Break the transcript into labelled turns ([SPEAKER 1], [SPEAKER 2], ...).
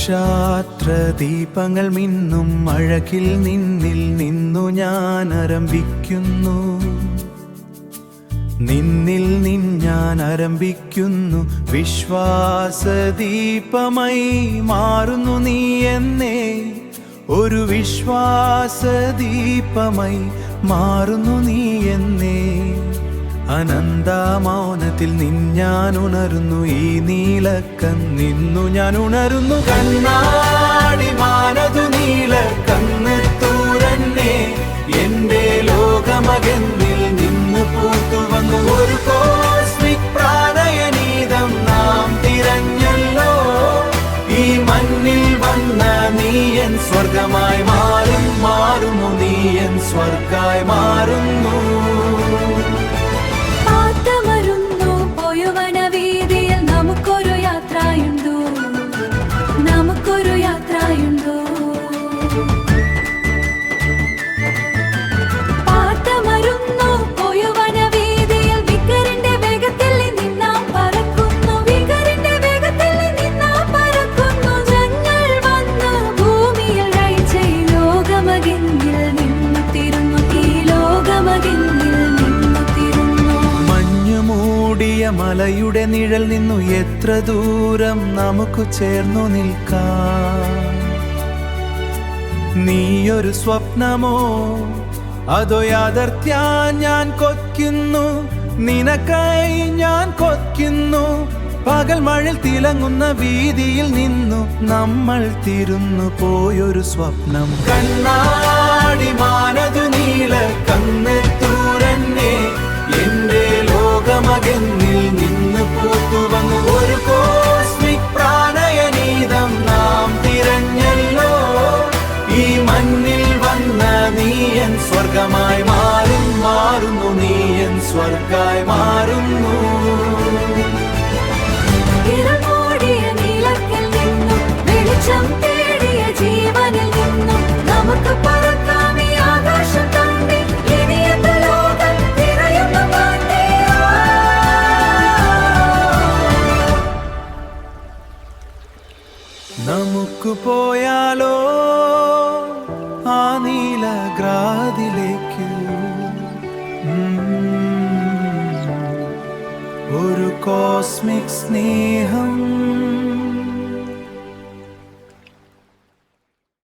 [SPEAKER 1] നക്ഷത്ര ദീപങ്ങൾ മിന്നും അഴകിൽ നിന്നിൽ നിന്നു ഞാൻ ആരംഭിക്കുന്നു. നിന്നിൽ ഞാൻ ആരംഭിക്കുന്നു. വിശ്വാസദീപമായി മാറുന്നു നീ എന്നേ. ഒരു വിശ്വാസദീപമായി മാറുന്നു നീ എന്നേ. അനന്തമൗനത്തിൽ ഞാൻ ഉണരുന്നു. ഈ നീലക്കണ്ണിന്നു ഞാൻ ഉണരുന്നു. കണ്ണാടി മാനതു നീലക്കണ്ണ് തൂരന്നേ. എന്റെ ലോകമകന്നിൽ നിന്ന് പൂത്തു വന്നു ഒരു കോസ്മിക് പ്രണയനീതം നാം തിരഞ്ഞല്ലോ. ഈ മണ്ണിൽ വന്ന നീയൻ സ്വർഗമായി മാറുന്നു. നീയൻ സ്വർഗമായി മാറുന്നു.
[SPEAKER 2] നമുക്കൊരു യാത്രയുണ്ടോ, നമുക്കൊരു യാത്രയുണ്ടോ. പാത്തമരുന്നു പോയുവനവീതിയിൽ വികരന്റെ വേഗത്തിൽ നിന്നാം പറക്കുന്നു. വികരന്റെ വേഗത്തിൽ നിന്നാം പറക്കുന്നു. ഞങ്ങൾ വന്ന് ഭൂമിയിൽ രാഴ്ച ഈ ലോകമകിന്നിൽ നിന്നുത്തിരുന്നു. ഈ ലോകമകിന്നിൽ നിന്നുത്തിരുന്നു.
[SPEAKER 1] മഞ്ഞു മൂടിയ മലയുടെ നിഴൽ നിന്നു എത്ര ദൂരം നമുക്ക് ചേർന്നു നിൽക്കാം. നീയൊരു സ്വപ്നമോ അതോ യാഥാർത്ഥ്യം ഞാൻ കൊതിക്കുന്നു. നിനക്കായി ഞാൻ കൊതിക്കുന്നു. പകൽ മഴയിൽ തിളങ്ങുന്ന വീതിയിൽ നിന്നു നമ്മൾ തിരുന്നു പോയൊരു സ്വപ്നം. കണ്ണാടി മാനതു നീലക്കണ്ണ് തൂരന്നേ. എന്റെ ലോകമകന്നിൽ നിന്ന് പൂത്തു വന്നു ഒരു കോസ്മിക് പ്രണയനീതം നാം തിരഞ്ഞല്ലോ. ഈ മണ്ണിൽ വന്ന നീയൻ സ്വർഗമായി മാറുന്നു. നീയൻ സ്വർഗമായി മാറുന്നു.
[SPEAKER 2] ഇരുമൂടിയ നീലത്തിൽ നിന്നും വെളിച്ചം തേടിയ ജീവനിൽ നിന്നും നമുക്ക് പറക്കാം ഈ ആകാശം താണ്ടി. ഇനിയത്തെ ലോകം തിരയുന്ന പാണ്ടേ.
[SPEAKER 1] നമുക്ക് പോയാലോ ആ നീലഗ്രാതിലേക്ക്. ഒരു കോസ്മിക് സ്നേഹം